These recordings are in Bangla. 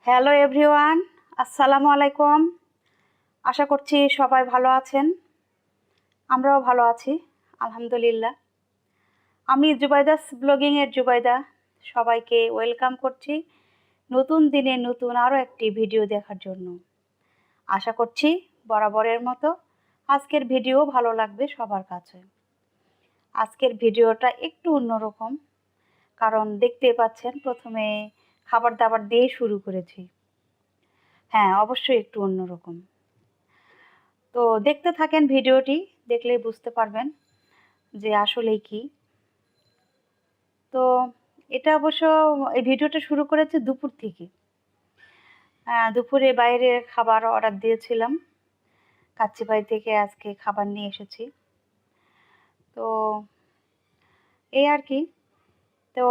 হ্যালো এভরিওয়ান, আসসালামু আলাইকুম। আশা করছি সবাই ভালো আছেন। আমরাও ভালো আছি, আলহামদুলিল্লাহ। আমি জুবাইদাস ব্লগিংয়ের জুবাইদা। সবাইকে ওয়েলকাম করছি নতুন দিনে নতুন আরও একটি ভিডিও দেখার জন্য। আশা করছি বরাবরের মতো আজকের ভিডিও ভালো লাগবে সবার কাছে। আজকের ভিডিওটা একটু অন্যরকম, কারণ দেখতে পাচ্ছেন প্রথমে খাবার দাবার দিয়ে শুরু করেছি। হ্যাঁ, অবশ্যই একটু অন্যরকম। তো দেখতে থাকেন ভিডিওটি, দেখলেই বুঝতে পারবেন যে আসলেই কি। তো এটা অবশ্য এই ভিডিওটা শুরু করেছে দুপুর থেকে। দুপুরে বাইরের খাবার অর্ডার দিয়েছিলাম, কাচ্চিবাই থেকে আজকে খাবার নিয়ে এসেছি। তো এই আর কি। তো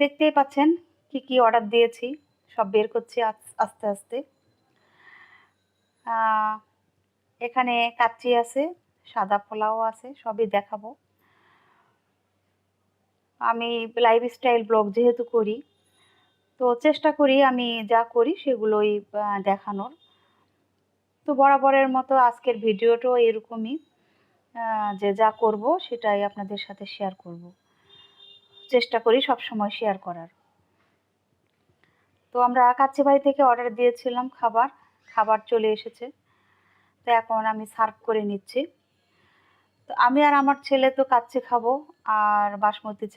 দেখতেই পাচ্ছেন কি কি অর্ডার দিয়েছি, সব বের করছি আস্তে আস্তে। এখানে কাচ্চি আছে, সাদা পোলাও আছে, সবই দেখাবো। আমি লাইফস্টাইল ব্লগ যেহেতু করি, তো চেষ্টা করি আমি যা করি সেগুলোই দেখানোর। তো বরাবরের মতো আজকের ভিডিওটাও এরকমই, যে যা করব সেটাই আপনাদের সাথে শেয়ার করব, চেষ্টা করি সব সময় শেয়ার করার। তো আমরা কাচ্চিবাড়ি থেকে অর্ডার দিয়েছিলাম খাবার চলে এসেছে। তো এখন আমি সার্ভ করে নিচ্ছি। তো আমি আর আমার ছেলে তো কাচ্চি খাবো, আর বাসমতি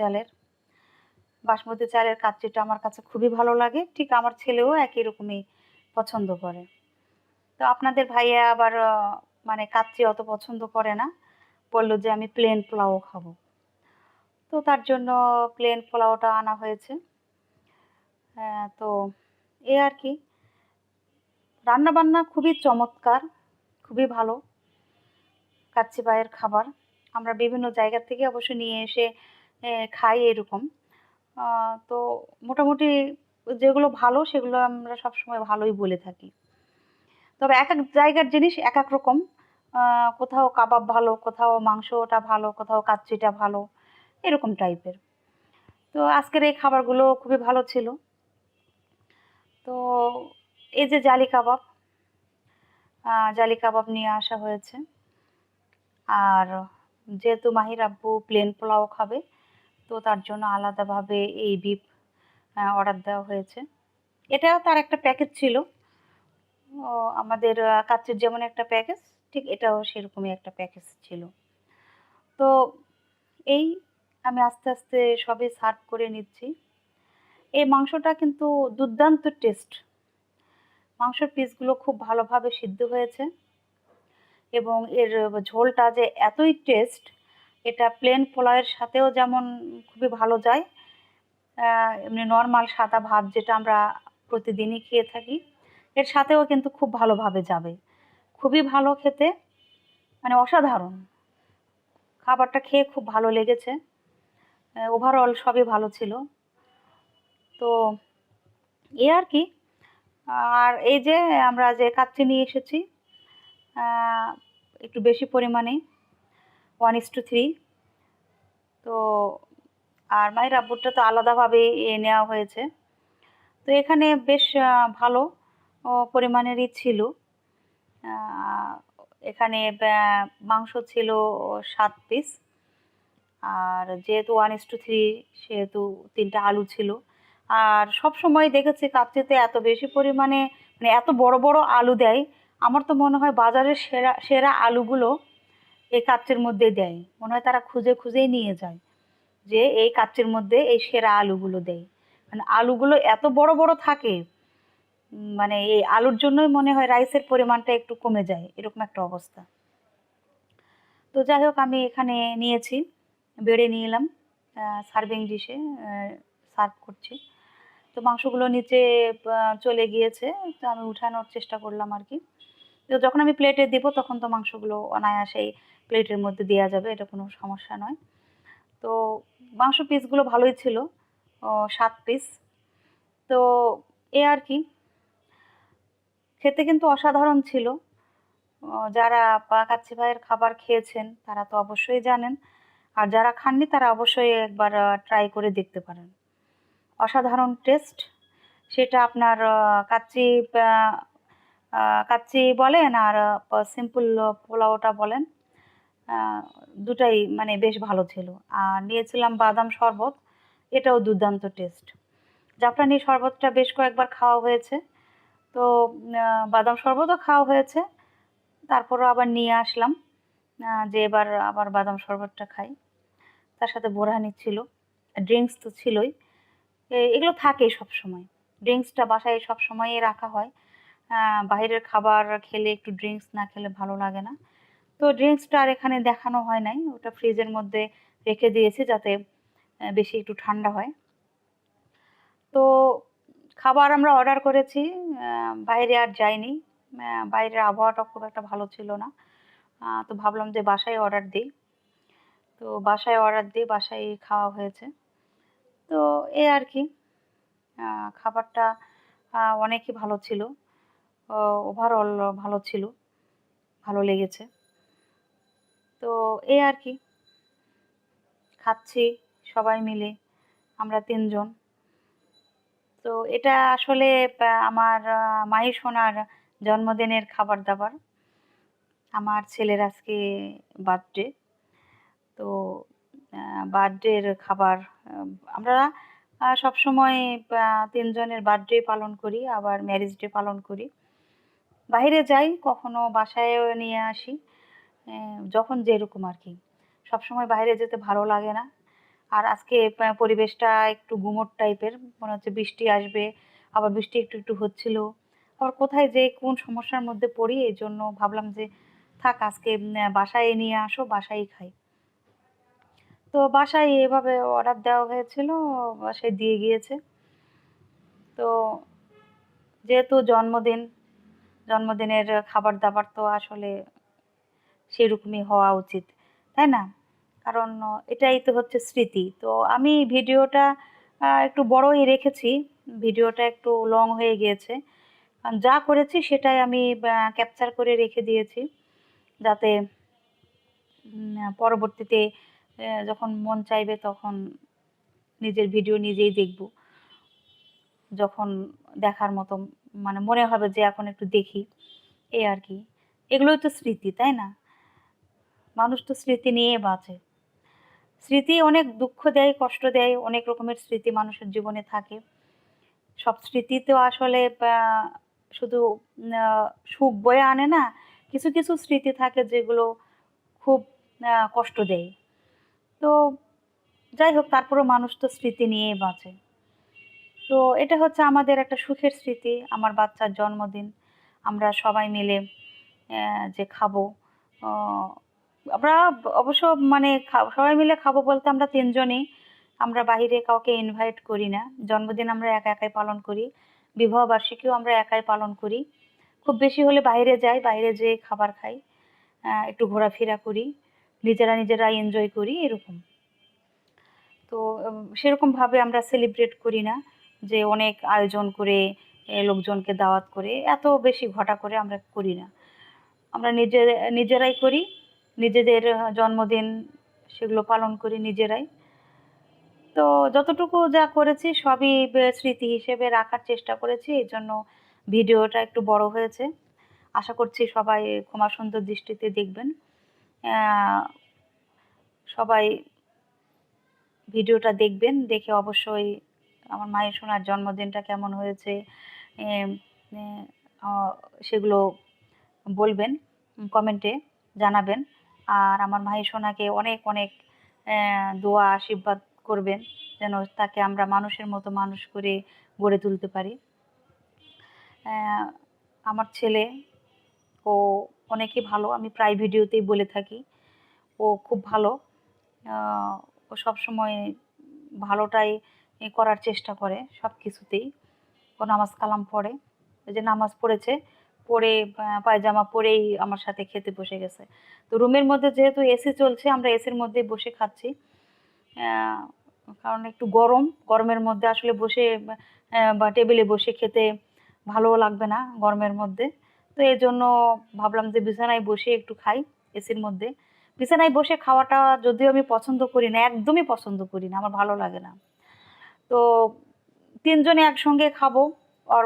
চালের কাচ্চিটা আমার কাছে খুবই ভালো লাগে। ঠিক আমার ছেলেও একই রকমই পছন্দ করে। তো আপনাদের ভাইয়া আবার মানে কাচ্চি অত পছন্দ করে না, বলল যে আমি প্লেন পোলাও খাবো। তো তার জন্য প্লেন পোলাওটা আনা হয়েছে। তো এই আর কি। রান্নাবান্না খুবই চমৎকার, খুবই ভালো। কাচ্চি ভাইয়ের খাবার আমরা বিভিন্ন জায়গা থেকে অবশ্য নিয়ে এসে খাই এরকম। তো মোটামুটি যেগুলো ভালো সেগুলো আমরা সবসময় ভালোই বলে থাকি। তবে এক এক জায়গার জিনিস এক এক রকম। কোথাও কাবাব ভালো, কোথাও মাংসটা ভালো, কোথাও কাচ্চিটা ভালো, এরকম টাইপের। তো আজকের এই খাবারগুলো খুবই ভালো ছিল। তো এই যে জালি কাবাব নিয়ে আসা হয়েছে। আর যেহেতু মাহির আব্বু প্লেন পোলাও খাবে, তো তার জন্য আলাদাভাবে এই বিফ অর্ডার দেওয়া হয়েছে। এটাও তার একটা প্যাকেজ ছিল। আমাদের কাচ্চির যেমন একটা প্যাকেজ, ঠিক এটাও সেরকমই একটা প্যাকেজ ছিল। তো এই আমি আস্তে আস্তে সবই সার্ভ করে নিচ্ছি। এই মাংসটা কিন্তু দুর্দান্ত টেস্ট। মাংসের পিসগুলো খুব ভালোভাবে সিদ্ধ হয়েছে, এবং এর ঝোলটা যে এতই টেস্ট, এটা প্লেন পোলাওয়ের সাথেও যেমন খুবই ভালো যায়, এমনি নর্মাল সাদা ভাত যেটা আমরা প্রতিদিনই খেয়ে থাকি, এর সাথেও কিন্তু খুব ভালোভাবে যাবে। খুবই ভালো খেতে, মানে অসাধারণ। খাবারটা খেয়ে খুব ভালো লেগেছে। ওভারঅল সবই ভালো ছিল। তো এই আর কি। আর এই যে আমরা যে কাচ্চি নিয়ে এসেছি, একটু বেশি পরিমাণে 1:3। তো আর মায়ের আব্বুরটা তো আলাদাভাবে নেওয়া হয়েছে। তো এখানে বেশ ভালো পরিমাণেরই ছিল। এখানে মাংস ছিল 7 পিস, আর যেহেতু 1:3 সেহেতু 3টা আলু ছিল। আর সব সময় দেখেছি কাচ্চিতে এত বেশি পরিমাণে, মানে এত বড় বড় আলু দেয়। আমার তো মনে হয় বাজারের সেরা সেরা আলুগুলো এই কাচ্চির মধ্যে দেয়। মনে হয় তারা খুঁজে খুঁজেই নিয়ে যায় যে এই কাচ্চির মধ্যে এই সেরা আলুগুলো দেয়। মানে আলুগুলো এত বড় বড় থাকে, মানে এই আলুর জন্যই মনে হয় রাইসের পরিমাণটা একটু কমে যায়, এরকম একটা অবস্থা। তো যাই হোক, আমি এখানে নিয়েছি, বেড়ে নিয়ে এলাম সার্ভিং ডিশে, সার্ভ করছি। তো মাংসগুলো নিচে চলে গিয়েছে, তো আমি উঠানোর চেষ্টা করলাম আর কি। তো যখন আমি প্লেটে দিব তখন তো মাংসগুলো অনায়াসেই প্লেটের মধ্যে দেওয়া যাবে, এটা কোনো সমস্যা নয়। তো মাংস পিসগুলো ভালোই ছিল, 7 পিস। তো এ আর কি। খেতে কিন্তু অসাধারণ ছিল। যারা কাচ্চি ভাইয়ের খাবার খেয়েছেন তারা তো অবশ্যই জানেন, আর যারা খাননি তারা অবশ্যই একবার ট্রাই করে দেখতে পারেন। অসাধারণ টেস্ট, সেটা আপনার কাচ্চি কাচ্চি বলেন আর সিম্পল পোলাওটা বলেন, দুটাই মানে বেশ ভালো ছিল। আর নিয়েছিলাম বাদাম শরবত, এটাও দুর্দান্ত টেস্ট। জাফরানি শরবতটা বেশ কয়েকবার খাওয়া হয়েছে, তো বাদাম শরবতও খাওয়া হয়েছে, তারপরও আবার নিয়ে আসলাম যে এবার আবার বাদাম শরবতটা খাই। তার সাথে বোরহানি ছিল, ড্রিঙ্কস তো ছিলই। এগুলো থাকেই সবসময়, ড্রিঙ্কসটা বাসায় সবসময়ই রাখা হয়। বাইরের খাবার খেলে একটু ড্রিঙ্কস না খেলে ভালো লাগে না। তো ড্রিঙ্কসটা আর এখানে দেখানো হয় নাই, ওটা ফ্রিজের মধ্যে রেখে দিয়েছি যাতে বেশি একটু ঠান্ডা হয়। তো খাবার আমরা অর্ডার করেছি, বাইরে আর যাইনি। বাইরের আবহাওয়াটা খুব একটা ভালো ছিল না, তো ভাবলাম যে বাসায় অর্ডার দিই। তো বাসায় অর্ডার দিয়ে বাসায় খাওয়া হয়েছে। তো এই আর কি, খাবারটা অনেকই ভালো ছিল, ওভারঅল ভালো ছিল, ভালো লেগেছে। তো এই আর কি, খাচ্ছি সবাই মিলে, আমরা ৩ জন। তো এটা আসলে আমার মাইশোনার জন্মদিনের খাবার-দাবার। আমার ছেলের আজকে বার্থডে। তো বার্থডের খাবার, আমরা সবসময় ৩ জনের বার্থডে পালন করি, আবার ম্যারেজ ডে পালন করি। বাইরে যাই, কখনো বাসায়ও নিয়ে আসি, যখন যেরকম আর কি। সবসময় বাইরে যেতে ভালো লাগে না। আর আজকে পরিবেশটা একটু গুমোট টাইপের, মনে হচ্ছে বৃষ্টি আসবে, আবার বৃষ্টি একটু একটু হচ্ছিল। আবার কোথায় যে কোন সমস্যার মধ্যে পড়ি, এই জন্য ভাবলাম যে থাক আজকে বাসায় নিয়ে আসো, বাসায় খাই। তো বাসায় এভাবে অর্ডার দেওয়া হয়েছিল, বাসায় দিয়ে গিয়েছে। তো যেহেতু জন্মদিন, জন্মদিনের খাবার দাবার তো আসলে সেরকমই হওয়া উচিত, তাই না? কারণ এটাই তো হচ্ছে স্মৃতি। তো আমি ভিডিওটা একটু বড়ই রেখেছি, ভিডিওটা একটু লং হয়ে গিয়েছে। যা করেছি সেটাই আমি ক্যাপচার করে রেখে দিয়েছি, যাতে পরবর্তীতে যখন মন চাইবে তখন নিজের ভিডিও নিজেই দেখব। যখন দেখার মতো মানে মনে হবে যে এখন একটু দেখি, এই আর কি। এগুলোই তো স্মৃতি, তাই না? মানুষ তো স্মৃতি নিয়ে বাঁচে। স্মৃতি অনেক দুঃখ দেয়, কষ্ট দেয়, অনেক রকমের স্মৃতি মানুষের জীবনে থাকে। সব স্মৃতি তো আসলে শুধু সুখ বয়ে আনে না। কিছু, কিছু স্মৃতি থাকে যেগুলো খুব কষ্ট দেয়। তো যাই হোক, তারপরেও মানুষ তো স্মৃতি নিয়েই বাঁচে। তো এটা হচ্ছে আমাদের একটা সুখের স্মৃতি, আমার বাচ্চার জন্মদিন। আমরা সবাই মিলে যে খাবো, অ আমরা অবশ্য মানে সবাই মিলে খাবো বলতে আমরা ৩ জনই। আমরা বাহিরে কাউকে ইনভাইট করি না। জন্মদিন আমরা একা একাই পালন করি। বিবাহবার্ষিকীও আমরা একাই পালন করি। খুব বেশি হলে বাইরে যাই, বাইরে যেয়ে খাবার খাই। একটু ঘোরাফেরা করি। নিজেরা, নিজেরা এনজয় করি এরকম। তো সেরকমভাবে আমরা সেলিব্রেট করি না যে অনেক আয়োজন করে লোকজনকে দাওয়াত করে, এত বেশি ঘটা করে আমরা করি না। আমরা নিজেরাই করি, নিজেদের জন্মদিন সেগুলো পালন করি নিজেরাই। তো যতটুকু যা করেছি সবই স্মৃতি হিসেবে রাখার চেষ্টা করেছি, এই জন্য ভিডিওটা একটু বড় হয়েছে। আশা করছি সবাই ক্ষমা সুন্দর দৃষ্টিতে দেখবেন। সবাই ভিডিওটা দেখবেন, দেখে অবশ্যই আমার মায়ের সোনার জন্মদিনটা কেমন হয়েছে এম, এ, সেগুলো বলবেন, কমেন্টে জানাবেন। আর আমার মায়ের সোনাকে অনেক অনেক দোয়া আশীর্বাদ করবেন, যেন তাকে আমরা মানুষের মতো মানুষ করে গড়ে তুলতে পারি। আমার ছেলে, ও অনেকই ভালো, আমি প্রায় ভিডিওতেই বলে থাকি, ও খুব ভালো। ও সবসময় ভালোটাই করার চেষ্টা করে সব কিছুতেই। ও নামাজ কালাম পড়ে, ওই যে নামাজ পড়েছে, পড়ে পায়জামা পরেই আমার সাথে খেতে বসে গেছে। তো রুমের মধ্যে যেহেতু এসি চলছে, আমরা এসির মধ্যেই বসে খাচ্ছি। কারণ একটু গরম, গরমের মধ্যে আসলে বসে বা টেবিলে বসে খেতে ভালোও লাগবে না গরমের মধ্যে। তো এজন্য ভাবলাম যে বিছানায় বসে একটু খাই এসির মধ্যে। বিছানায় বসে খাওয়াটা যদিও আমি পছন্দ করি না, একদমই পছন্দ করি না, আমার ভালো লাগে না। তো তিনজনে একসঙ্গে খাবো। ওর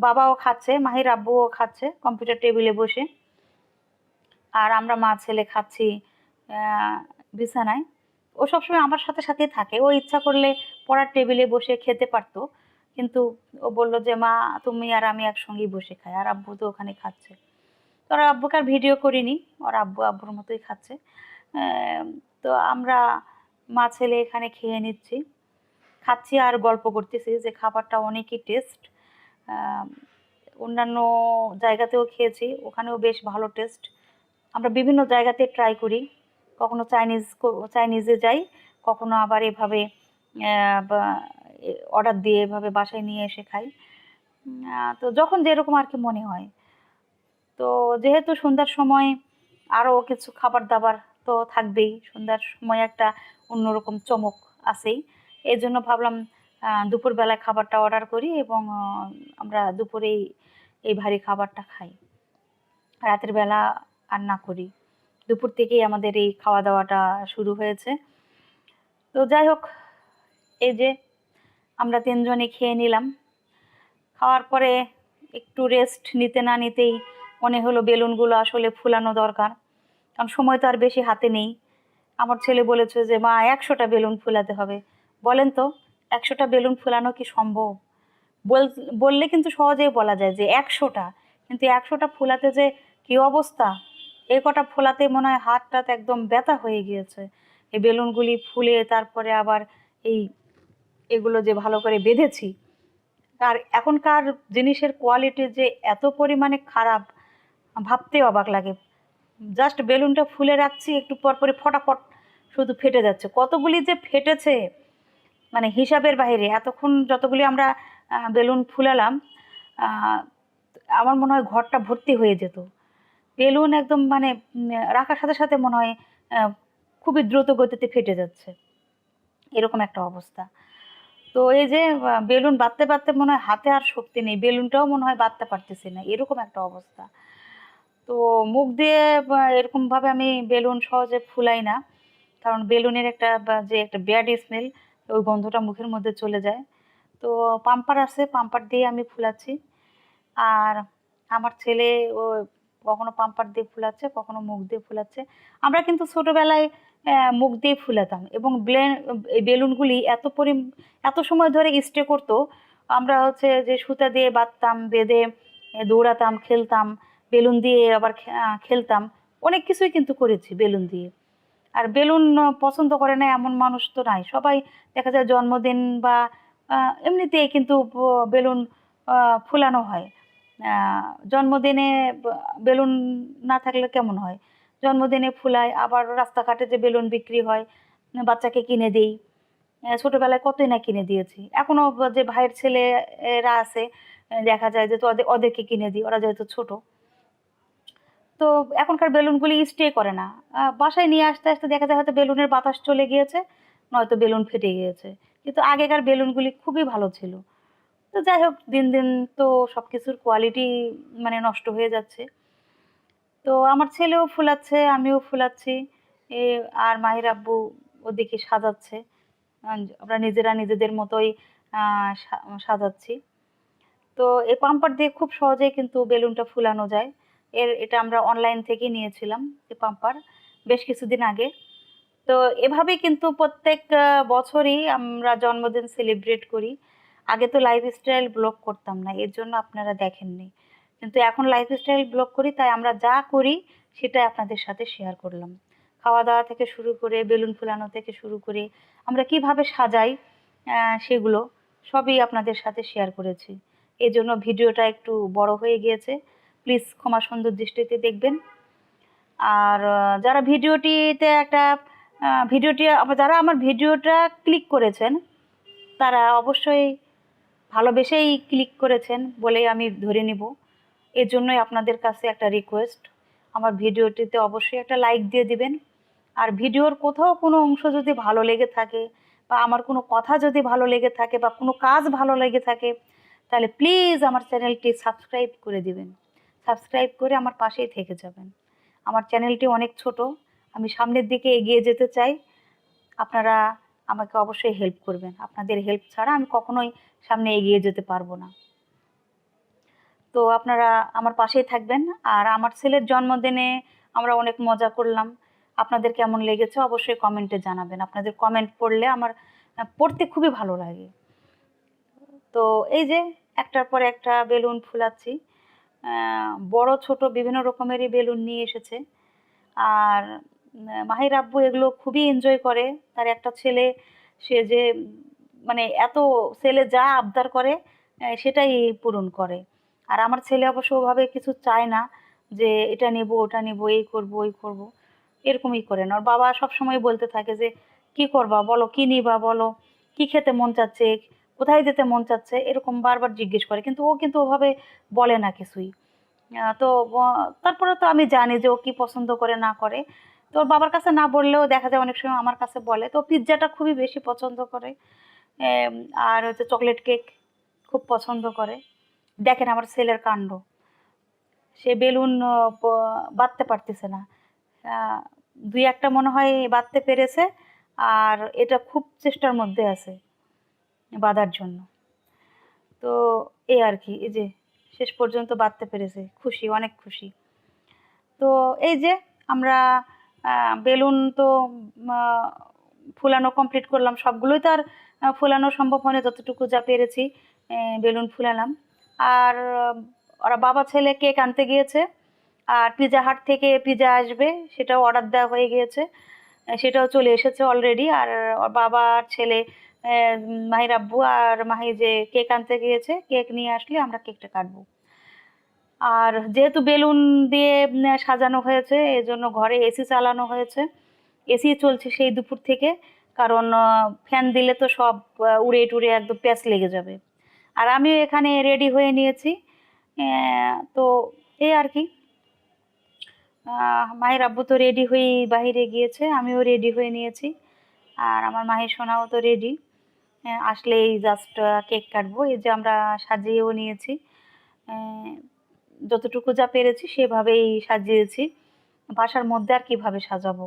বাবাও খাচ্ছে, মাহির আব্বুও খাচ্ছে কম্পিউটার টেবিলে বসে, আর আমরা মা ছেলে খাচ্ছি বিছানায়। ও সবসময় আমার সাথে সাথেই থাকে, ও ইচ্ছা করলে পড়ার টেবিলে বসে খেতে পারতো, কিন্তু ও বলল যে মা তুমি আর আমি একসঙ্গেই বসে খাই, আর আব্বু তো ওখানে খাচ্ছে। তো ওর আব্বুকে আর ভিডিও করিনি, ওর আব্বু আব্বুর মতোই খাচ্ছে। তো আমরা মা ছেলে এখানে খেয়ে নিচ্ছি, খাচ্ছি আর গল্প করতেছি যে খাবারটা অনেকই টেস্ট। অন্যান্য জায়গাতেও খেয়েছি, ওখানেও বেশ ভালো টেস্ট। আমরা বিভিন্ন জায়গাতে ট্রাই করি, কখনো চাইনিজে যাই, কখনো আবার এভাবে অর্ডার দিয়ে এভাবে বাসায় নিয়ে এসে খাই। তো যখন যেরকম আর কি মনে হয়। তো যেহেতু সন্ধ্যার সময় আরও কিছু খাবার দাবার তো থাকবেই, সন্ধ্যার সময় একটা অন্যরকম চমক আছেই, এই জন্য ভাবলাম দুপুরবেলায় খাবারটা অর্ডার করি এবং আমরা দুপুরেই এই ভারী খাবারটা খাই, রাতের বেলা আর না করি। দুপুর থেকেই আমাদের এই খাওয়া দাওয়াটা শুরু হয়েছে। তো যাই হোক, এই যে আমরা তিনজনে খেয়ে নিলাম, খাওয়ার পরে একটু রেস্ট নিতে না নিতেই মনে হলো বেলুনগুলো আসলে ফুলানো দরকার, কারণ সময় তো আর বেশি হাতে নেই। আমার ছেলে বলেছে যে মা 100টা বেলুন ফুলাতে হবে। বলেন তো 100টা বেলুন ফুলানো কি সম্ভব? বললে কিন্তু সহজেই বলা যায় যে 100টা, কিন্তু 100টা ফুলাতে যে কি অবস্থা, এই কটা ফোলাতে মনে হয় হাত টাত একদম ব্যথা হয়ে গিয়েছে। এই বেলুনগুলি ফুলে তারপরে আবার এই এগুলো যে ভালো করে বেঁধেছি, আর এখনকার জিনিসের কোয়ালিটি যে এত পরিমাণে খারাপ, ভাবতেই অবাক লাগে। জাস্ট বেলুনটা ফুলে রাখছি, একটু পর পরে ফটাফট শুধু ফেটে যাচ্ছে, কতগুলি যে ফেটেছে মানে হিসাবের বাইরে। এতক্ষণ যতগুলি আমরা বেলুন ফুলালাম, আহ, আমার মনে হয় ঘরটা ভর্তি হয়ে যেত বেলুন, একদম মানে রাখার সাথে সাথে মনে হয় খুবই দ্রুত গতিতে ফেটে যাচ্ছে, এরকম একটা অবস্থা। তো এই যে বেলুন বাঁধতে বাঁধতে মনে হয় হাতে আর শক্তি নেই, বেলুনটাও মনে হয় বাঁধতে পারতেছি না, এরকম একটা অবস্থা। তো মুখ দিয়ে এরকমভাবে আমি বেলুন সহজে ফুলাই না, কারণ বেলুনের একটা যে একটা ব্যাড স্মেল, ওই গন্ধটা মুখের মধ্যে চলে যায়। তো পাম্পার আছে, পাম্পার দিয়ে আমি ফুলাচ্ছি। আর আমার ছেলে ও কখনো পাম্পার দিয়ে ফুলাচ্ছে, কখনো মুখ দিয়ে ফুলাচ্ছে। আমরা কিন্তু ছোটবেলায় মুখ দিয়ে ফুলাতাম, এবং এই বেলুনগুলি এত সময় ধরে স্টে করতো। আমরা হচ্ছে যে সুতা দিয়ে বাঁধতাম, বেঁধে দৌড়াতাম, খেলতাম, বেলুন দিয়ে আবার খেলতাম, অনেক কিছুই কিন্তু করেছি বেলুন দিয়ে। আর বেলুন পছন্দ করে না এমন মানুষ তো নাই, সবাই দেখা যায় জন্মদিন বা এমনিতেই কিন্তু বেলুন ফুলানো হয়। জন্মদিনে বেলুন না থাকলে কেমন হয়, জন্মদিনে ফুলাই, আবার রাস্তাঘাটে যে বেলুন বিক্রি হয় বাচ্চাকে কিনে দিই। ছোটবেলায় কতই না কিনে দিয়েছি, এখনো যে ভাইয়ের ছেলে এরা আছে, দেখা যায় যে তো ওদেরকে কিনে দিই, ওরা যেহেতু ছোট। তো এখনকার বেলুনগুলি স্টে করে না, বাসায় নিয়ে আসতে আসতে দেখা যায় হয়তো বেলুনের বাতাস চলে গিয়েছে, নয়তো বেলুন ফেটে গিয়েছে। কিন্তু আগেকার বেলুনগুলি খুবই ভালো ছিল। তো যাই হোক, দিন দিন তো সব কিছুর কোয়ালিটি মানে নষ্ট হয়ে যাচ্ছে। তো আমার ছেলেও ফুলাচ্ছে, আমিও ফুলাচ্ছি, এ আর মাহির আব্বু ওদিকে সাজাচ্ছে, আমরা নিজেরা নিজেদের মতোই সাজাচ্ছি। তো এই পাম্পার দিয়ে খুব সহজেই কিন্তু বেলুনটা ফুলানো যায়। এটা আমরা অনলাইন থেকে নিয়েছিলাম এই পাম্পার বেশ কিছুদিন আগে। তো এভাবেই কিন্তু প্রত্যেক বছরই আমরা জন্মদিন সেলিব্রেট করি। আগে তো লাইফস্টাইল ব্লগ করতাম না, এর জন্য আপনারা দেখেননি, কিন্তু এখন লাইফস্টাইল ব্লগ করি, তাই আমরা যা করি সেটাই আপনাদের সাথে শেয়ার করলাম। খাওয়া দাওয়া থেকে শুরু করে বেলুন ফুলানো থেকে শুরু করে আমরা কিভাবে সাজাই, সেগুলো সবই আপনাদের সাথে শেয়ার করেছি। এই জন্য ভিডিওটা একটু বড় হয়ে গিয়েছে, প্লিজ ক্ষমা সুন্দর দৃষ্টিতে দেখবেন। আর যারা যারা আমার ভিডিওটা ক্লিক করেছেন, তারা অবশ্যই ভালোবেসেই ক্লিক করেছেন বলেই আমি ধরে নিব। এর জন্যই আপনাদের কাছে একটা রিকোয়েস্ট, আমার ভিডিওটিতে অবশ্যই একটা লাইক দিয়ে দিবেন। আর ভিডিওর কোথাও কোনো অংশ যদি ভালো লেগে থাকে, বা আমার কোনো কথা যদি ভালো লেগে থাকে, বা কোনো কাজ ভালো লেগে থাকে, তাহলে প্লিজ আমার চ্যানেলটি সাবস্ক্রাইব করে দিবেন। সাবস্ক্রাইব করে আমার পাশেই থেকে যাবেন। আমার চ্যানেলটি অনেক ছোট, আমি সামনের দিকে এগিয়ে যেতে চাই। আপনারা আমাকে অবশ্যই হেল্প করবেন। আপনাদের হেল্প ছাড়া আমি কখনোই সামনে এগিয়ে যেতে পারবো না। তো আপনারা আমার পাশেই থাকবেন। আর আমার ছেলের জন্মদিনে আমরা অনেক মজা করলাম। আপনাদের কেমন লেগেছে অবশ্যই কমেন্টে জানাবেন। আপনাদের কমেন্ট পড়লে আমার পড়তে খুবই ভালো লাগে। তো এই যে একটার পর একটা বেলুন ফুলাচ্ছি। বড় ছোট বিভিন্ন রকমেরই বেলুন নিয়ে এসেছে। আর মাহির আব্বু এগুলো খুবই এনজয় করে। তার একটা ছেলে, সে যে মানে এত ছেলে যা আবদার করে সেটাই পূরণ করে। আর আমার ছেলে অবশ্য ওভাবে কিছু চায় না যে এটা নেব ওটা নেব, এই করব ওই করব, এরকমই করে না। ওর বাবা সবসময় বলতে থাকে যে কি করবা বলো, কি নিবা বলো, কি খেতে মন চাচ্ছে, কোথায় যেতে মন চাচ্ছে, এরকম বারবার জিজ্ঞেস করে। কিন্তু ও কিন্তু ওভাবে বলে না কিছুই। তো তারপরে তো আমি জানি যে ও কি পছন্দ করে না করে। তো ওর বাবার কাছে না বললেও দেখা যায় অনেক সময় আমার কাছে বলে। তো পিৎজাটা খুবই বেশি পছন্দ করে। এম আর হচ্ছে চকলেট কেক খুব পছন্দ করে। দেখেন আমার ছেলের কাণ্ড। সে বেলুন বাঁধতে পারতেছে না। আ ২-১ টা মনে হয় বাঁধতে পেরেছে। আর এটা খুব চেষ্টার মধ্যে আছে বাঁধার জন্য। তো এই আরকি, এই যে শেষ পর্যন্ত বাঁধতে পেরেছে। খুশি, অনেক খুশি। তো এই যে আমরা আ বেলুন তো আ ফুলানো কমপ্লিট করলাম। সবগুলোই তো আর ফুলানো সম্ভব হয়নি, যতটুকু যা পেরেছি বেলুন ফুলালাম। আর ওরা বাবা ছেলে কেক আনতে গিয়েছে। আর পিজ্জা হাট থেকে পিজ্জা আসবে, সেটাও অর্ডার দেওয়া হয়ে গিয়েছে। সেটাও চলে এসেছে অলরেডি। আর ওর বাবা আর ছেলে, মাহির আব্বু আর মাহি যে কেক আনতে গিয়েছে, কেক নিয়ে আসলে আমরা কেকটা কাটবো। আর যেহেতু বেলুন দিয়ে সাজানো হয়েছে, এজন্য ঘরে এসি চালানো হয়েছে। এসি চলছে সেই দুপুর থেকে। কারণ ফ্যান দিলে তো সব উড়ে টুড়ে একদম প্যাঁচ লেগে যাবে। আর আমিও এখানে রেডি হয়ে নিয়েছি। তো এই আর কি। মাহির আব্বু তো রেডি হয়েই বাহিরে গিয়েছে, আমিও রেডি হয়ে নিয়েছি। আর আমার মাহির সোনাও তো রেডি। আসলেই জাস্ট কেক কাটবো। এই যে আমরা সাজিয়েও নিয়েছি। অ্যা যতটুকু যা পেরেছি সেভাবেই সাজিয়েছি। বাসার মধ্যে আর কিভাবে সাজাবো?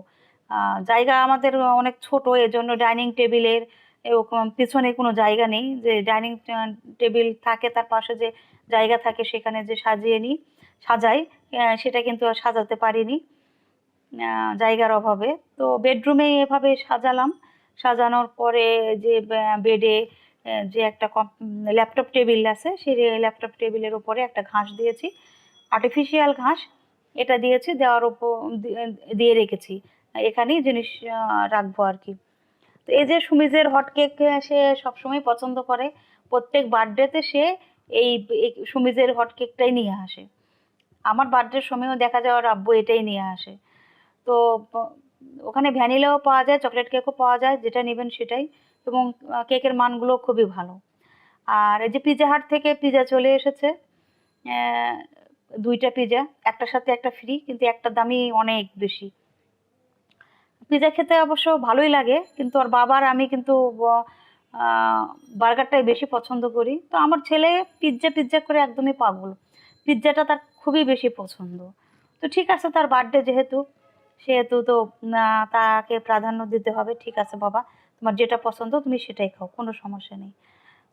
আ জায়গা আমাদের অনেক ছোট, এজন্য ডাইনিং টেবিলের এরকম পিছনে কোনো জায়গা নেই যে ডাইনিং টেবিল থাকে, তার পাশে যে জায়গা থাকে সেখানে যে সাজাই, সেটা কিন্তু আর সাজাতে পারিনি জায়গার অভাবে। তো বেডরুমে এভাবে সাজালাম। সাজানোর পরে যে বেডে যে একটা ল্যাপটপ টেবিল আছে, সেই ল্যাপটপ টেবিলের উপরে একটা ঘাস দিয়েছি। আর্টিফিশিয়াল ঘাস, এটা দিয়েছি, দেওয়ার উপর দিয়ে রেখেছি। এখানেই জিনিস রাখবো আরকি। তো এই যে সুমিজের হট কেক সে সবসময় পছন্দ করে। প্রত্যেক বার্থডেতে সে এই সুমিজের হট কেকটাই নিয়ে আসে। আমার বার্থডের সময়ও দেখা যায় ওর আব্বু এটাই নিয়ে আসে। তো ওখানে ভ্যানিলাও পাওয়া যায়, চকলেট কেকও পাওয়া যায়, যেটা নিবেন সেটাই। এবং কেকের মানগুলো খুবই ভালো। আর এই যে পিজ্জা হাট থেকে পিজ্জা চলে এসেছে। অ্যা ২ টা পিজ্জা, একটার সাথে একটা ফ্রি, কিন্তু একটার দামই অনেক বেশি। পিজ্জা খেতে অবশ্য ভালোই লাগে, কিন্তু ওর বাবা আর আমি কিন্তু আ বার্গারটাই বেশি পছন্দ করি। তো আমার ছেলে পিজ্জা, পিজ্জা করে একদমই পাগল। পিজ্জাটা তার খুবই বেশি পছন্দ। তো ঠিক আছে, তার বার্থডে যেহেতু, সেহেতু তো তাকে প্রাধান্য দিতে হবে। ঠিক আছে বাবা, তোমার যেটা পছন্দ তুমি সেটাই খাও, কোনো সমস্যা নেই।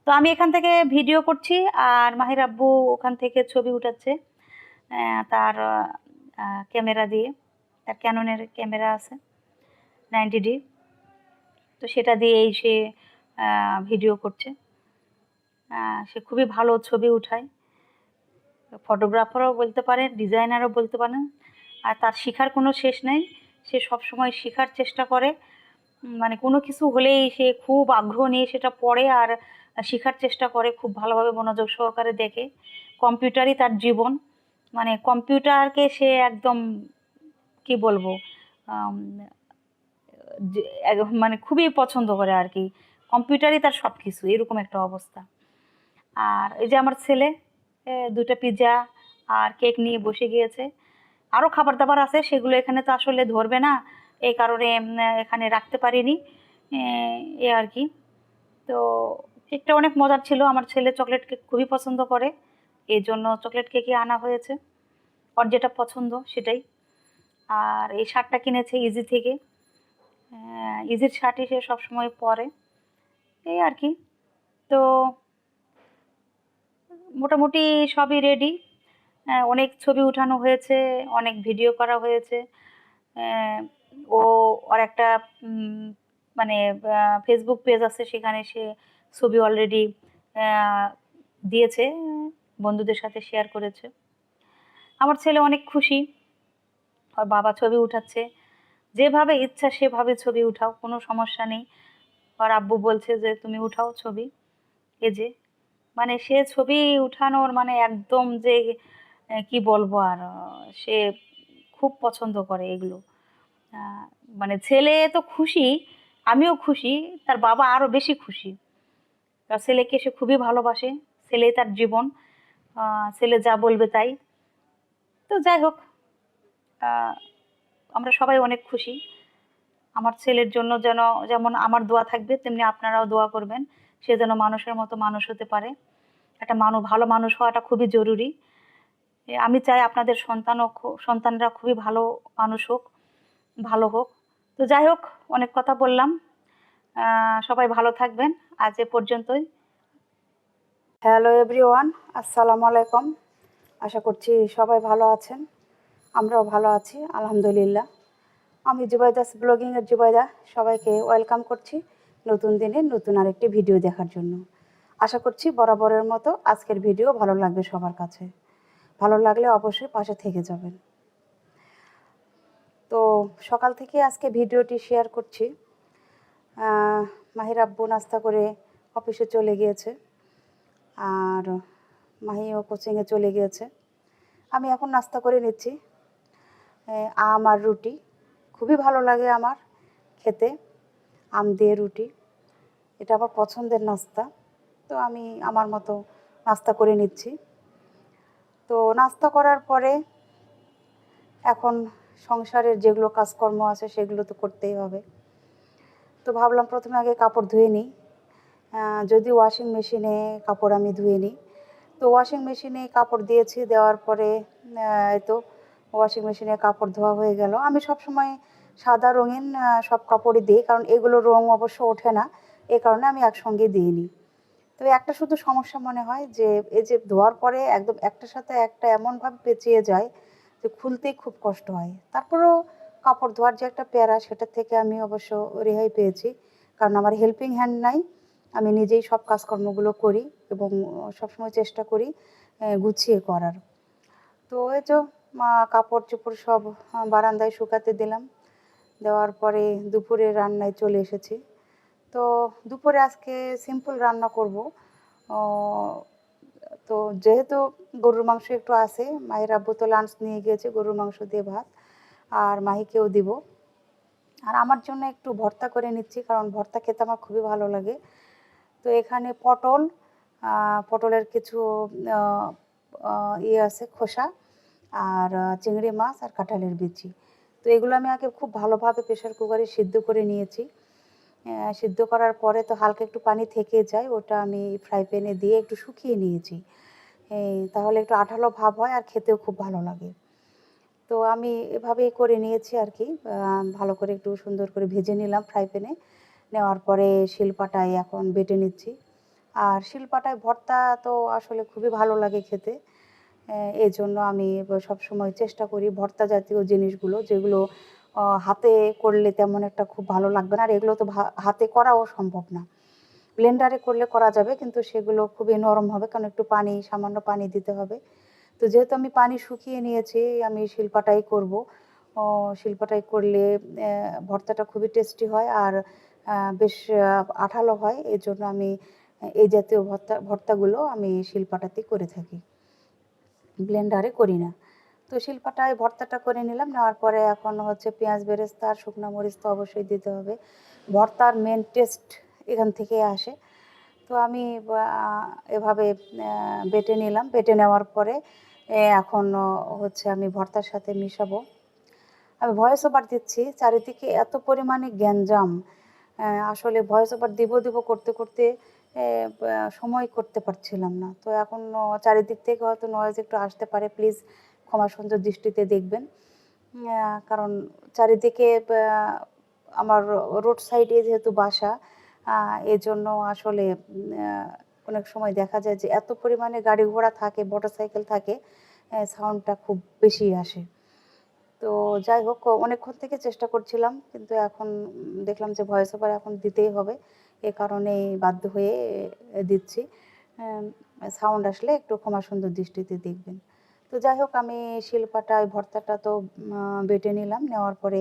তো আমি এখান থেকে ভিডিও করছি, আর মাহির আব্বু ওখান থেকে ছবি উঠাচ্ছে তার ক্যামেরা দিয়ে। তার ক্যাননের ক্যামেরা আছে 90D। তো সেটা দিয়েই সে ভিডিও করছে। সে খুবই ভালো ছবি উঠায়। ফটোগ্রাফারও বলতে পারেন, ডিজাইনারও বলতে পারেন। আর তার শিখার কোনো শেষ নেই। সে সবসময় শিখার চেষ্টা করে। মানে কোনো কিছু হলেই সে খুব আগ্রহ নিয়ে সেটা পড়ে আর শিখার চেষ্টা করে, খুব ভালোভাবে মনোযোগ সহকারে দেখে। কম্পিউটারই তার জীবন। মানে কম্পিউটারকে সে একদম কি বলবো, আম যে মানে খুবই পছন্দ করে আরকি। কম্পিউটারই তার সবকিছু, এরকম একটা অবস্থা। আর এই যে আমার ছেলে ২ টা পিজ্জা আর কেক নিয়ে বসে গিয়েছে। আরও খাবার-দাবার আছে, সেগুলো এখানে তো আসলে ধরবে না। এই কারণে এখানে রাখতে পারিনি। এ এই আরকি। তো কেকটা অনেক মজার ছিল। আমার ছেলে চকলেট কেক খুবই পছন্দ করে। এজন্য চকলেট কেকই আনা হয়েছে। ওর যেটা পছন্দ সেটাই। আর এই শার্টটা কিনেছে ইজি থেকে। ইজির শার্টই সে সবসময় পরে, এই আর কি। তো মোটামুটি সবই রেডি। অনেক ছবি উঠানো হয়েছে, অনেক ভিডিও করা হয়েছে। আহ, ও ওর একটা মানে ফেসবুক পেজ আছে, সেখানে সে ছবি অলরেডি দিয়েছে, বন্ধুদের সাথে শেয়ার করেছে। আমার ছেলে অনেক খুশি, ওর বাবা ছবি উঠাচ্ছে, যেভাবে ইচ্ছা সেভাবে ছবি উঠাও, কোনো সমস্যা নেই। ওর আব্বু বলছে যে তুমি উঠাও ছবি। এই যে মানে সে ছবি উঠানোর মানে একদম যে কি বলবো আর, সে খুব পছন্দ করে এগুলো। আহ, মানে ছেলে তো খুশি, আমিও খুশি, তার বাবা আরো বেশি খুশি। তার ছেলেকে সে খুবই ভালোবাসে, ছেলেই তার জীবন। ছেলে যা বলবে তাই। তো যাই হোক, আহ, আমরা সবাই অনেক খুশি। আমার ছেলের জন্য যেন, যেমন আমার দোয়া থাকবে, তেমনি আপনারাও দোয়া করবেন, সে যেন মানুষের মতো মানুষ হতে পারে। একটা ভালো মানুষ হওয়াটা খুবই জরুরি। আমি চাই আপনাদের সন্তানরা খুবই ভালো মানুষ হোক, ভালো হোক। তো যাই হোক, অনেক কথা বললাম। সবাই ভালো থাকবেন। আজ এ পর্যন্তই। হ্যালো এভরিওয়ান, আসসালামু আলাইকুম। আশা করছি সবাই ভালো আছেন, আমরাও ভালো আছি আলহামদুলিল্লাহ। আমি জুবাইদাস ব্লগিংয়ের জুবাইদা, সবাইকে ওয়েলকাম করছি নতুন দিনে নতুন আরেকটি ভিডিও দেখার জন্য। আশা করছি বরাবরের মতো আজকের ভিডিও ভালো লাগবে সবার কাছে। ভালো লাগলে অবশ্যই পাশে থেকে যাবেন। তো সকাল থেকে আজকে ভিডিওটি শেয়ার করছি। মাহির আব্বু নাস্তা করে অফিসে চলে গিয়েছে, আর মাহিও কোচিংয়ে চলে গিয়েছে। আমি এখন নাস্তা করে নিচ্ছি আম আর রুটি। খুবই ভালো লাগে আমার খেতে, আম দিয়ে রুটি, এটা আমার পছন্দের নাস্তা। তো আমি আমার মতো নাস্তা করে নিচ্ছি। তো নাস্তা করার পরে এখন সংসারের যেগুলো কাজকর্ম আছে সেগুলো তো করতেই হবে। তো ভাবলাম প্রথমে আগে কাপড় ধুয়ে নিই। যদি ওয়াশিং মেশিনে কাপড় আমি ধুয়ে নিই। তো ওয়াশিং মেশিনে কাপড় দিয়েছি, দেওয়ার পরে এই তো ওয়াশিং মেশিনে কাপড় ধোয়া হয়ে গেল। আমি সবসময় সাদা রঙিন সব কাপড়ই দিই, কারণ এগুলো রঙ অবশ্য ওঠে না, এ কারণে আমি একসঙ্গে দিই নি। তো একটা শুধু সমস্যা মনে হয় যে এই যে ধোয়ার পরে একদম একটার সাথে একটা এমনভাবে পেঁচিয়ে যায় যে খুলতেই খুব কষ্ট হয়। তারপরেও কাপড় ধোয়ার যে একটা প্যারা, সেটা থেকে আমি অবশ্য রেহাই পেয়েছি, কারণ আমার হেল্পিং হ্যান্ড নাই। আমি নিজেই সব কাজকর্মগুলো করি এবং সবসময় চেষ্টা করি গুছিয়ে করার। তো এই যে কাপড় চোপড় সব বারান্দায় শুকাতে দিলাম। দেওয়ার পরে দুপুরে রান্নায় চলে এসেছি। তো দুপুরে আজকে সিম্পল রান্না করব। তো যেহেতু গরুর মাংস একটু আছে, মাহির আব্বু তো লাঞ্চ নিয়ে গিয়েছে গরুর মাংস দিয়ে ভাত, আর মাহিকেও দিব। আর আমার জন্য একটু ভর্তা করে নিচ্ছি, কারণ ভর্তা খেতে আমার খুবই ভালো লাগে। তো এখানে পটলের কিছু ইয়ে আছে খোসা, আর চিংড়ি মাছ আর কাঁঠালের বিচি। তো এগুলো আমি আগে খুব ভালোভাবে প্রেশার কুকারে সিদ্ধ করে নিয়েছি। সিদ্ধ করার পরে তো হালকা একটু পানি থেকে যায়, ওটা আমি ফ্রাই প্যানে দিয়ে একটু শুকিয়ে নিয়েছি। তাহলে একটু আঠালো ভাব হয় আর খেতেও খুব ভালো লাগে। তো আমি এভাবেই করে নিয়েছি আর কি। ভালো করে একটু সুন্দর করে ভেজে নিলাম ফ্রাই প্যানে। নেওয়ার পরে শিলপাটায় এখন বেটে নিচ্ছি। আর শিলপাটায় ভর্তা তো আসলে খুবই ভালো লাগে খেতে। এই জন্য আমি সবসময় চেষ্টা করি ভর্তা জাতীয় জিনিসগুলো, যেগুলো হাতে করলে তেমন একটা খুব ভালো লাগবে না, আর এগুলো তো হাতে করাও সম্ভব না। ব্লেন্ডারে করলে করা যাবে, কিন্তু সেগুলো খুবই নরম হবে, কারণ একটু সামান্য পানি দিতে হবে। তো যেহেতু আমি পানি শুকিয়ে নিয়েছি, আমি শিলপাটাই করব। শিলপাটাই করলে ভর্তাটা খুবই টেস্টি হয়, আর বেশ আঠালো হয়। এই জন্য আমি এই জাতীয় ভর্তাগুলো আমি শিলপাটাতেই করে থাকি, ব্লেন্ডারে করি না। তো শিলপাটায় ভর্তাটা করে নিলাম। নেওয়ার পরে এখন হচ্ছে পেঁয়াজ বেরেস্তা আর শুকনো মরিচ তো অবশ্যই দিতে হবে, ভর্তার মেন টেস্ট এখান থেকেই আসে। তো আমি এভাবে বেটে নিলাম। বেটে নেওয়ার পরে এখন হচ্ছে আমি ভর্তার সাথে মিশাবো। আমি ভয়েস ওভার দিচ্ছি, চারিদিকে এত পরিমাণে গ্যাঞ্জাম, আসলে ভয়েস ওভার দিব করতে করতে সময় করতে পারছিলাম না। তো এখন চারিদিক থেকে হয়তো নয়েজ একটু আসতে পারে, প্লিজ ক্ষমা সুন্দর দৃষ্টিতে দেখবেন। কারণ চারিদিকে আমার রোড সাইডে যেহেতু বাসা, এজন্য আসলে অনেক সময় দেখা যায় যে এত পরিমাণে গাড়ি ঘোড়া থাকে, মোটরসাইকেল থাকে, সাউন্ডটা খুব বেশি আসে। তো যাই হোক, অনেকক্ষণ থেকে চেষ্টা করছিলাম, কিন্তু এখন দেখলাম যে ভয়েস ওভার এখন দিতেই হবে। এ কারণেই বাধ্য হয়ে দিচ্ছি। সাউন্ড আসলে একটু ক্ষমা সুন্দর দৃষ্টিতে দেখবেন। তো যাই হোক, আমি শিলপাটা ওই ভর্তাটা তো বেটে নিলাম। নেওয়ার পরে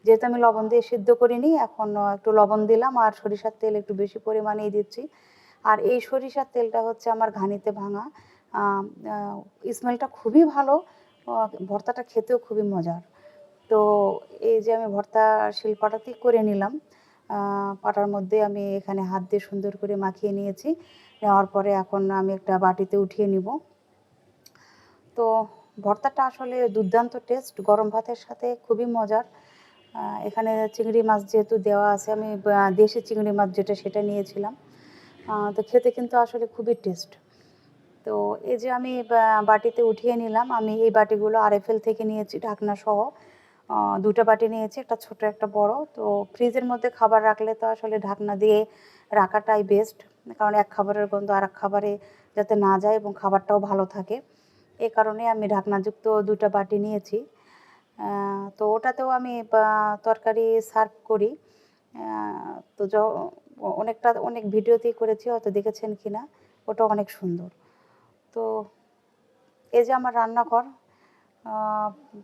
যেহেতু আমি লবণ দিয়ে সিদ্ধ করিনি, এখন একটু লবণ দিলাম আর সরিষার তেল একটু বেশি পরিমাণেই দিচ্ছি। আর এই সরিষার তেলটা হচ্ছে আমার ঘানিতে ভাঙা। স্মেলটা খুবই ভালো, ভর্তাটা খেতেও খুবই মজার। তো এই যে আমি ভর্তা শিলপাটাতেই করে নিলাম। পাটার মধ্যে আমি এখানে হাত দিয়ে সুন্দর করে মাখিয়ে নিয়েছি। নেওয়ার পরে এখন আমি একটা বাটিতে উঠিয়ে নিব। তো ভর্তাটা আসলে দুর্দান্ত টেস্ট, গরম ভাতের সাথে খুবই মজার। এখানে চিংড়ি মাছ যেহেতু দেওয়া আছে, আমি দেশি চিংড়ি মাছ যেটা সেটা নিয়েছিলাম। তো খেতে কিন্তু আসলে খুবই টেস্ট। তো এই যে আমি বাটিতে উঠিয়ে নিলাম। আমি এই বাটিগুলো আরএফএল থেকে নিয়েছি, ঢাকনা সহ। দুটো বাটি নিয়েছি, একটা ছোট একটা বড়। তো ফ্রিজের মধ্যে খাবার রাখলে তো আসলে ঢাকনা দিয়ে রাখাটাই বেস্ট, কারণ এক খাবারের গন্ধ আর এক খাবারে যাতে না যায় এবং খাবারটাও ভালো থাকে। এই কারণে আমি ঢাকনাযুক্ত দুটো বাটি নিয়েছি। তো ওটাতেও আমি তরকারি সার্ভ করি। তো অনেক ভিডিওতেই করেছি, হয়তো দেখেছেন কিনা, ওটা অনেক সুন্দর। তো এই যে আমার রান্নাঘর,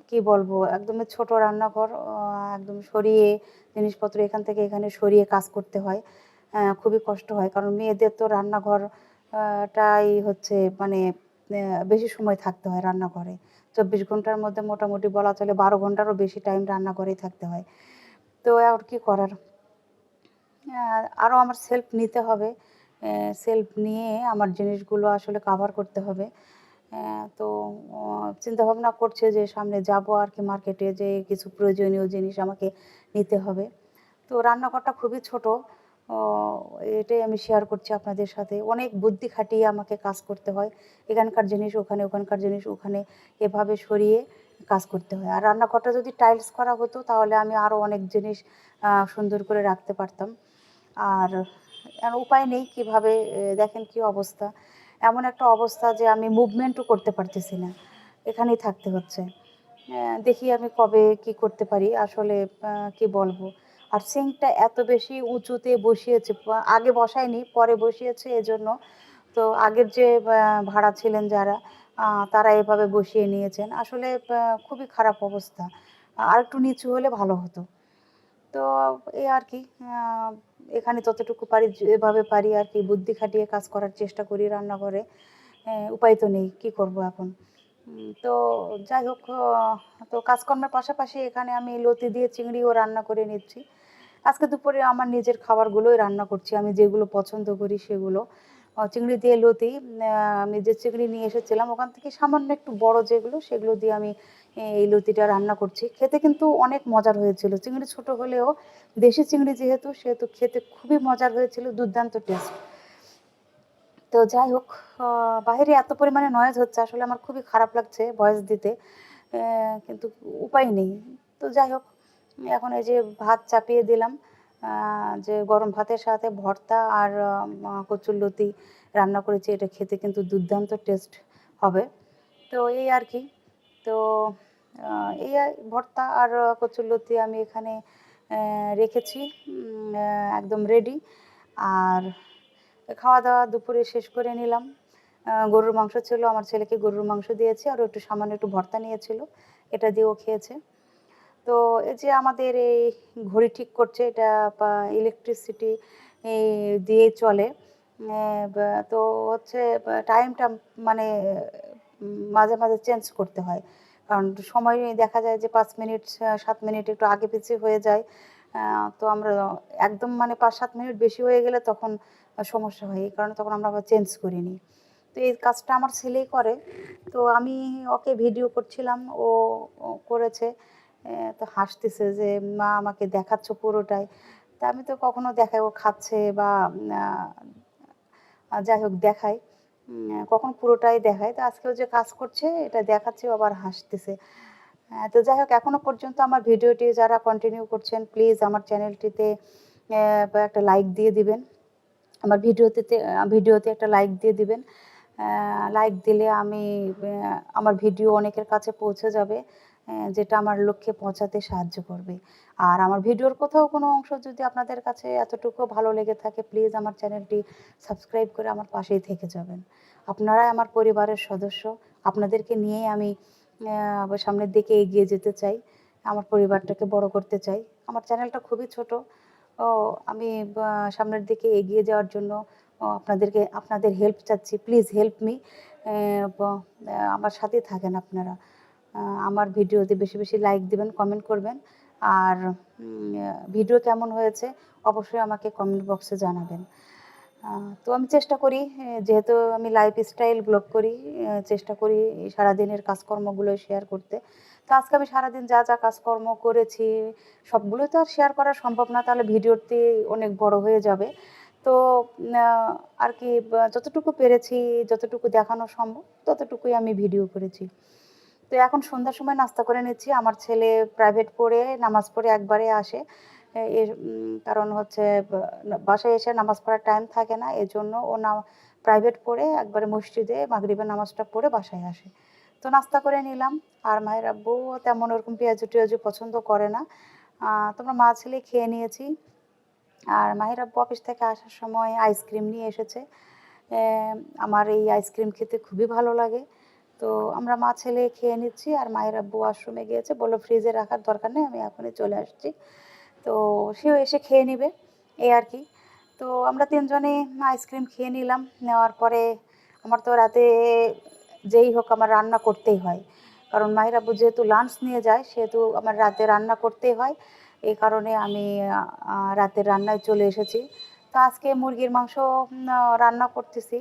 কি বলবো, একদমই ছোট রান্নাঘর। একদম সরিয়ে জিনিসপত্র এখান থেকে এখানে সরিয়ে কাজ করতে হয়। খুবই কষ্ট হয়, কারণ মেয়েদের তো রান্নাঘর টাই হচ্ছে মানে বেশি সময় থাকতে হয় রান্নাঘরে। 24 ঘন্টার মধ্যে মোটামুটি বলা চলে 12 ঘন্টারও বেশি টাইম রান্নাঘরেই থাকতে হয়। তো আর কি করার, আরও আমার সেলফ নিতে হবে। সেলফ নিয়ে আমার জিনিসগুলো আসলে কাভার করতে হবে। তো চিন্তাভাবনা করছে যে সামনে যাব আর কি, মার্কেটে যে কিছু প্রয়োজনীয় জিনিস আমাকে নিতে হবে। তো রান্নাঘরটা খুবই ছোট, এটাই আমি শেয়ার করছি আপনাদের সাথে। অনেক বুদ্ধি খাটিয়ে আমাকে কাজ করতে হয়। এখানকার জিনিস ওখানে, ওখানকার জিনিস ওখানে, এভাবে সরিয়ে কাজ করতে হয়। আর রান্নাঘরটা যদি টাইলস করা হতো তাহলে আমি আরও অনেক জিনিস সুন্দর করে রাখতে পারতাম। আর উপায় নেই, কীভাবে, দেখেন কি অবস্থা। এমন একটা অবস্থা যে আমি মুভমেন্টও করতে পারতেছি না, এখানেই থাকতে হচ্ছে। দেখি আমি কবে কি করতে পারি আসলে, কি বলবো। আর সিঙ্কটা এত বেশি উঁচুতে বসিয়েছে, আগে বসায়নি, পরে বসিয়েছে এজন্য। তো আগের যে ভাড়া ছিলেন যারা, তারা এভাবে বসিয়ে নিয়েছেন। আসলে খুবই খারাপ অবস্থা, আরেকটু নিচু হলে ভালো হতো। তো এই আর কি, এখানে যতটুকু পারি, যেভাবে পারি আর কি, বুদ্ধি খাটিয়ে কাজ করার চেষ্টা করি রান্নাঘরে। উপায় তো নেই, কী করব এখন। তো যাই হোক, তো কাজকর্মের পাশাপাশি এখানে আমি লতি দিয়ে চিংড়িও রান্না করে নিচ্ছি। আজকে দুপুরে আমার নিজের খাবারগুলোই রান্না করছি, আমি যেগুলো পছন্দ করি সেগুলো। চিংড়ি দিয়ে লতি, আমি যে চিংড়ি নিয়ে এসেছিলাম ওখান থেকে সামান্য একটু বড় যেগুলো, সেগুলো দিয়ে আমি এই লতিটা রান্না করছি। খেতে কিন্তু অনেক মজার হয়েছিল। চিংড়ি ছোট হলেও দেশি চিংড়ি যেহেতু, সেহেতু খেতে খুবই মজার হয়েছিল, দুর্দান্ত টেস্ট। তো যাই হোক, বাহিরে এত পরিমাণে নয়েজ হচ্ছে, আসলে আমার খুবই খারাপ লাগছে ভয়েস দিতে, কিন্তু উপায় নেই। তো যাই হোক, এখন এই যে ভাত চাপিয়ে দিলাম, যে গরম ভাতের সাথে ভর্তা আর কচুরলতি রান্না করেছি, এটা খেতে কিন্তু দুর্দান্ত টেস্ট হবে। তো এই আর কি। তো এই ভর্তা আর কচুরলতি আমি এখানে রেখেছি, একদম রেডি। আর খাওয়া দাওয়া দুপুরে শেষ করে নিলাম। গরুর মাংস ছিল, আমার ছেলেকে গরুর মাংস দিয়েছি, আর একটু সামান্য একটু ভর্তা নিয়েছিল, এটা দিয়েও খেয়েছে। তো এই যে আমাদের এই ঘড়ি ঠিক করছে, এটা ইলেকট্রিসিটি দিয়ে চলে। তো হচ্ছে টাইমটা মানে মাঝে মাঝে চেঞ্জ করতে হয়, কারণ সময় দেখা যায় যে 5 মিনিট 7 মিনিট একটু আগে পিছিয়ে হয়ে যায়। তো আমরা একদম মানে 5-7 মিনিট বেশি হয়ে গেলে তখন সমস্যা হয়, এই কারণে তখন আমরা আবার চেঞ্জ করে নিই। তো এই কাজটা আমার ছেলেই করে। তো আমি ওকে ভিডিও করছিলাম, ও করেছে। তো হাসতেছে যে, "মা আমাকে দেখাচ্ছ পুরোটাই।" তা আমি তো কখনো দেখাই, ও খাচ্ছে বা যাই হোক দেখাই। কখনো পুরোটাই দেখাই। তো আজকেও যে কাজ করছে এটা দেখাচ্ছি, ও আবার হাসতেছে। তো যাই হোক, এখনও পর্যন্ত আমার ভিডিওটি যারা কন্টিনিউ করছেন, প্লিজ আমার চ্যানেলটিতে একটা লাইক দিয়ে দিবেন। আমার ভিডিওতে একটা লাইক দিয়ে দিবেন। লাইক দিলে আমার ভিডিও অনেকের কাছে পৌঁছে যাবে, যেটা আমার লক্ষ্যে পৌঁছাতে সাহায্য করবে। আর আমার ভিডিওর কোথাও কোনো অংশ যদি আপনাদের কাছে এতটুকুও ভালো লেগে থাকে, প্লিজ আমার চ্যানেলটি সাবস্ক্রাইব করে আমার পাশেই থেকে যাবেন। আপনারাই আমার পরিবারের সদস্য। আপনাদেরকে নিয়েই আমি সামনের দিকে এগিয়ে যেতে চাই। আমার পরিবারটাকে বড় করতে চাই। আমার চ্যানেলটা খুবই ছোট। আমি সামনের দিকে এগিয়ে যাওয়ার জন্য আপনাদের হেল্প চাচ্ছি। Please help me. আমার সাথেই থাকেন আপনারা। আমার ভিডিওতে বেশি বেশি লাইক দিবেন, কমেন্ট করবেন। আর ভিডিও কেমন হয়েছে অবশ্যই আমাকে কমেন্ট বক্সে জানাবেন। তো আমি চেষ্টা করি, যেহেতু আমি লাইফস্টাইল ব্লগ করি, চেষ্টা করি সারাদিনের কাজকর্মগুলো শেয়ার করতে। তো আজকে আমি সারাদিন যা যা কাজকর্ম করেছি সবগুলো তো আর শেয়ার করা সম্ভব না, তাহলে ভিডিওটি অনেক বড় হয়ে যাবে। তো আর কি, যতটুকু পেরেছি, যতটুকু দেখানো সম্ভব ততটুকুই আমি ভিডিও করেছি। তো এখন সন্ধ্যার সময় নাস্তা করে নিচ্ছি। আমার ছেলে প্রাইভেট পড়ে নামাজ পড়ে একবারে আসে। কারণ হচ্ছে বাসায় এসে নামাজ পড়ার টাইম থাকে না, এজন্য ও প্রাইভেট পড়ে একবারে মসজিদে মাগরিবের নামাজটা পড়ে বাসায় আসে। তো নাস্তা করে নিলাম। আর মায়ের আব্বু তেমন ওরকম পেঁয়াজু টেয়াজু পছন্দ করে না। তোমরা মা ছেলে খেয়ে নিয়েছি। আর মাহির আব্বু অফিস থেকে আসার সময় আইসক্রিম নিয়ে এসেছে। আমার এই আইসক্রিম খেতে খুবই ভালো লাগে। তো আমরা মা ছেলে খেয়ে নিচ্ছি। আর মাহির আব্বু ওয়াশরুমে গিয়েছে, বলল ফ্রিজে রাখার দরকার নেই, আমি এখনই চলে আসছি। তো সেও এসে খেয়ে নেবে, এই আর কি। তো আমরা তিনজনেই আইসক্রিম খেয়ে নিলাম। নেওয়ার পরে আমার তো রাতে যেই হোক আমার রান্না করতেই হয়, কারণ মাহির আব্বু যেহেতু লাঞ্চ নিয়ে যায় সেহেতু আমার রাতে রান্না করতেই হয়। এই কারণে আমি রাতের রান্নায় চলে এসেছি। তো আজকে মুরগির মাংস রান্না করতেছি,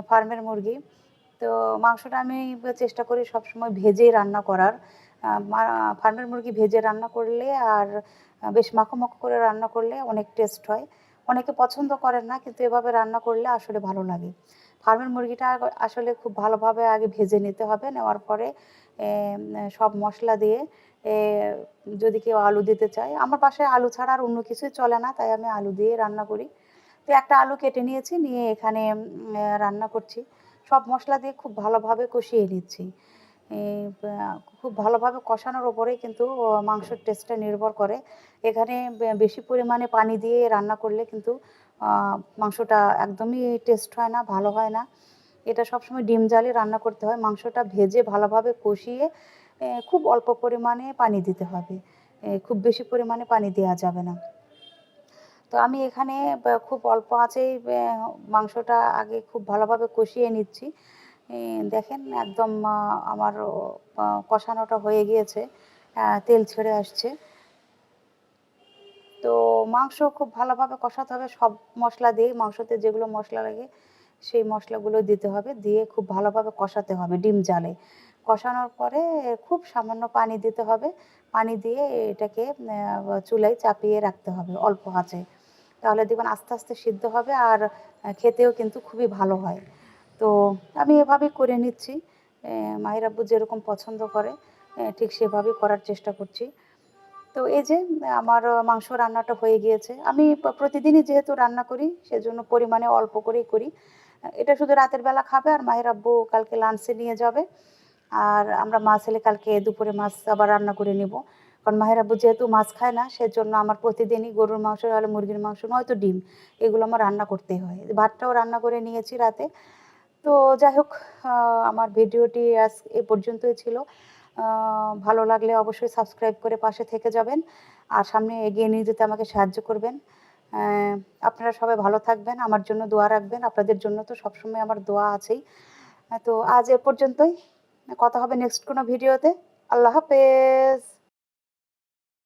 ফার্মের মুরগি। তো মাংসটা আমি চেষ্টা করি সবসময় ভেজেই রান্না করার। ফার্মের মুরগি ভেজে রান্না করলে আর বেশ মাখো মাখো করে রান্না করলে অনেক টেস্ট হয়। অনেকে পছন্দ করেন না, কিন্তু এভাবে রান্না করলে আসলে ভালো লাগে। ফার্মের মুরগিটা আসলে খুব ভালোভাবে আগে ভেজে নিতে হবে। নেওয়ার পরে সব মশলা দিয়ে, যদি কেউ আলু দিতে চায়, আমার বাসায় আলু ছাড়া আর অন্য কিছুই চলে না, তাই আমি আলু দিয়ে রান্না করি। তো একটা আলু কেটে নিয়েছি, নিয়ে এখানে রান্না করছি। সব মশলা দিয়ে খুব ভালোভাবে কষিয়ে নিচ্ছি। খুব ভালোভাবে কষানোর ওপরেই কিন্তু মাংসের টেস্টটা নির্ভর করে। এখানে বেশি পরিমাণে পানি দিয়ে রান্না করলে কিন্তু মাংসটা একদমই টেস্ট হয় না, ভালো হয় না। এটা সবসময় ডিম জ্বালে রান্না করতে হয়। মাংসটা ভেজে ভালোভাবে কষিয়ে খুব অল্প পরিমাণে পানি দিতে হবে। খুব বেশি পরিমাণে পানি দেওয়া যাবে না। তো আমি এখানে খুব অল্প আঁচেই মাংসটা আগে খুব ভালোভাবে কষিয়ে নিচ্ছি। দেখেন একদম আমার কষানোটা হয়ে গিয়েছে, তেল ছেড়ে আসছে। তো মাংস খুব ভালোভাবে কষাতে হবে সব মশলা দিয়ে, মাংসতে যেগুলো মশলা লাগে সেই মশলাগুলো দিতে হবে, দিয়ে খুব ভালোভাবে কষাতে হবে ডিম জ্বালে। কষানোর পরে খুব সামান্য পানি দিতে হবে। পানি দিয়ে এটাকে চুলায় চাপিয়ে রাখতে হবে অল্প আঁচে। তাহলে দেখবেন আস্তে আস্তে সিদ্ধ হবে, আর খেতেও কিন্তু খুবই ভালো হয়। তো আমি এভাবেই করে নিচ্ছি। মাহির আব্বু যেরকম পছন্দ করে ঠিক সেভাবেই করার চেষ্টা করছি। তো এই যে আমার মাংস রান্নাটা হয়ে গিয়েছে। আমি প্রতিদিনই যেহেতু রান্না করি সেজন্য পরিমাণে অল্প করেই করি। এটা শুধু রাতের বেলা খাবে, আর মাহির আব্বু কালকে লাঞ্চে নিয়ে যাবে। আর আমরা মা ছেলে কালকে দুপুরে মাছ আবার রান্না করে নিব। কারণ মাহির আব্বু যেহেতু মাছ খায় না, সেজন্য আমার প্রতিদিনই গরুর মাংস নাহলে মুরগির মাংস নয়তো ডিম, এগুলো আমার রান্না করতেই হয়। ভাতটাও রান্না করে নিয়েছি রাতে। তো যাই হোক, আমার ভিডিওটি আজ এ পর্যন্তই ছিল। ভালো লাগলে অবশ্যই সাবস্ক্রাইব করে পাশে থেকে যাবেন, আর সামনে এগিয়ে নিয়ে যেতে আমাকে সাহায্য করবেন। আপনারা সবাই ভালো থাকবেন, আমার জন্য দোয়া রাখবেন। আপনাদের জন্য তো সবসময় আমার দোয়া আছেই। তো আজ এ পর্যন্তই। কথা হবে নেক্সট কোনো ভিডিওতে। আল্লাহ হাফেজ।